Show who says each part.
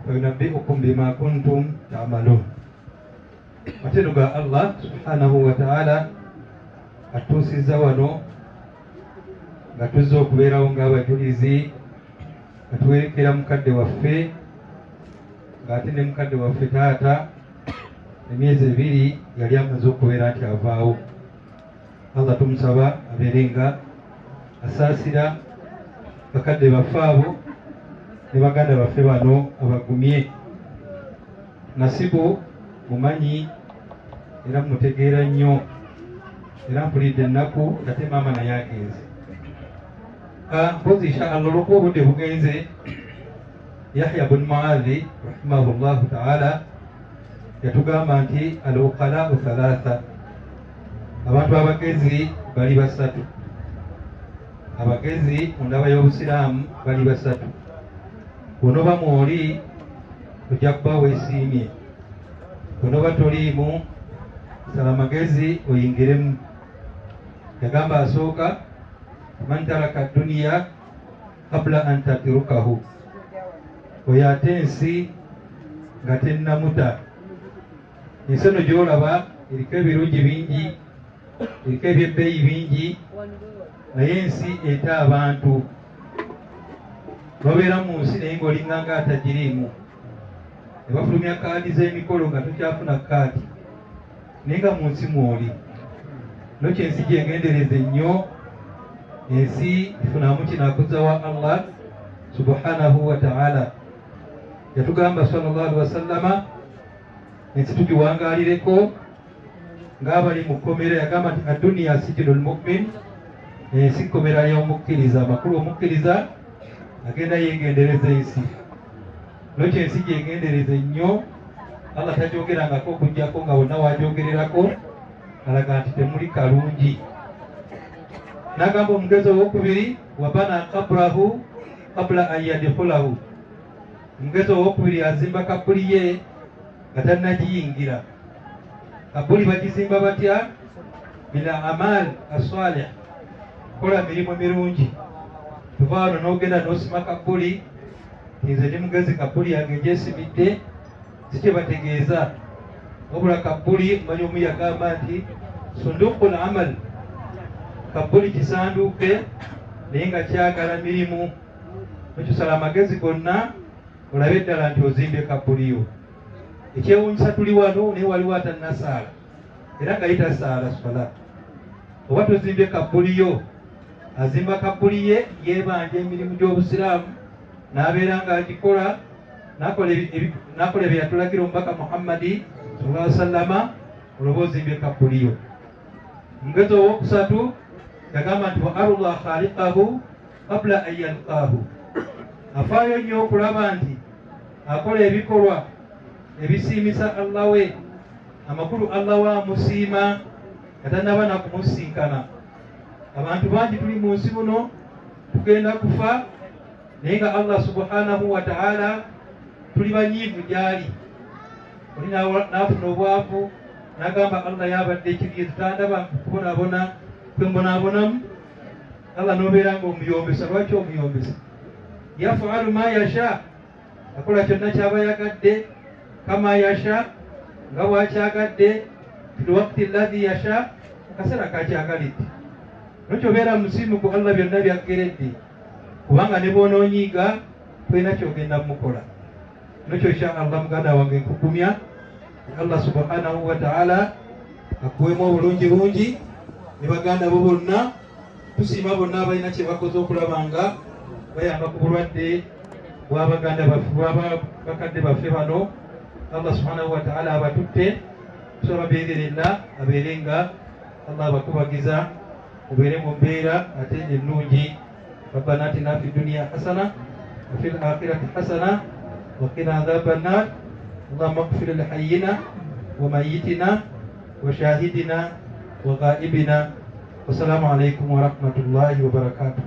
Speaker 1: فينبئكم بما كنتم تعملون. Matenuga Allah subhanahu wa ta'ala atuusiza wano nga tuzze okubeerawo ng'abajulizi nga tuwerekera mukadde waffe ng'ate ne mukadde waffe taata emyezi 2 yali amaze okubeera nti avaawo. Allah tumusaba abeere nga asaasira bakadde baffe abo ne baganda baffe bano abagumye. Nasibu mumanyi era mutegeera nnyo era mpulidde ennaku ate maama naye agenze mpozi inshallah olwokuba obudde bugenze. Yahya bun Muadhi rahimahullahu taala yatugamba nti al-uqalau thalatha, abantu abagezi bali basatu. Abagezi mu ndaba y'obusiraamu bali basatu. Bw'onoba mwoli ojja kuba weesiimye, bw'onoba toliimu sala magezi oyingiremu. Yagamba asooka man taraka duniya qabla an tatrukahu, oyo ate ensi nga tennamuta. Ensi eno gy'olaba eriko ebirungi bingi, eriko ebyebbeeyi bingi, naye ensi eta abantu. Nobeera mu nsi naye ng'olinga nga atagiriimu, ne bafulumya kaadi z'emikolo nga tokyafuna kaadi, naye nga mu nsi mwoli. Nokyo ensi gyengendereze nnyo. Ensi ifunamu kinakuza wa Allah subhanahu wa ta'ala. Yatugamba sallallahu alaihi wasallama ensi tugiwangaalireko ng'abali mu kkomera. Yagamba nti aduniya sijinul mu'min, ensi kkomera y'omukkiriza. Amakulu omukkiriza agenda yengendereza ensi. Nokyo ensi gyengendereze nnyo. Allah tajogerangako okujjako nga wonna wajogererako alaga nti temuli kalungi. N'agamba omugezi owokubiri wabana qabrahu qabla an yadkhulahu, omugezi owokubiri azimba kabuli ye nga tannagiyingira. Kabuli bagizimba batya? bil amal as-salih, kola mirimu mirungi. Tuva wano n'ogenda n'osima kabuli, nze ndi mugezi kabuli yange gyesimidde, si kye bategeeza. Wabula kabuli manyi omu yagamba nti sunduqul amal, kabuli kisanduuke naye nga kyagala mirimu. Nokisala amagezi gonna olabe eddala nti ozimbye kabuliyo. Ekyewuunyisa tuli wano naye waliwo atannasaala era nga yitasaala sola. Oba tozimbye kabuliyo, azimba kabuli ye yeebanja emirimu gy'obusiraamu n'abeera nga agikola, n'akola bye yatulagira omubaka Muhammadi sallallahu alaihi wasallama, olwoba ozimbye kabuliyo. Omugezi owokusatu yagamba nti wa arullah khaliqahu qabla an yalqaahu, afaayo nnyo okulaba nti akola ebikolwa ebisiimisa Allah we. Amakulu Allah wa amusiima katannaba na kumusinkana. Abantu bangi tuli mu nsi muno tugenda kufa naye nga Allah subhanahu wa ta'ala tuli banyiivu gyali. Oli n'afuna obwavu n'agamba Allah yabadde ekiriizo tandaba kubonaabona kwe mbonaabonamu. Allah n'obeera nga omuyombesa. Lwaki omuyombesa? Yafalu ma yasha, akola kyonna kyaba yagadde. Kama yasha, nga bwakyagadde. Fil waqti alladhi yasha, akaseera kakyagalidde. Nokyo obeera musiimu ku Allah byonna byaggeredde, kubanga ne bw'onoonyiiga tulina kyogenda mukola. Nokyo insha Allah muganda wange nkugumya Allah subhanahu wa ta'ala akuweemu obulungi bungi ne baganda bo bonna. Tusiima bonna abalina kye bakoze okulaba nga bayamba ku bulwadde bw'abaganda baffe bakadde baffe bano. Allah subhanahu wa ta'ala abatutte, tusaba biidhinillah abeere nga Allah abakubagiza, mubeere mu mbeera ate ennungi. Rabbana atina fi dunya hasana wa fil akhirati hasana wa qina adhaban nar. Allahumma ighfir li hayyina wa mayyitina wa shahidina wa ghaibina. Wassalamu alaikum wa rahmatullahi wa barakatuh.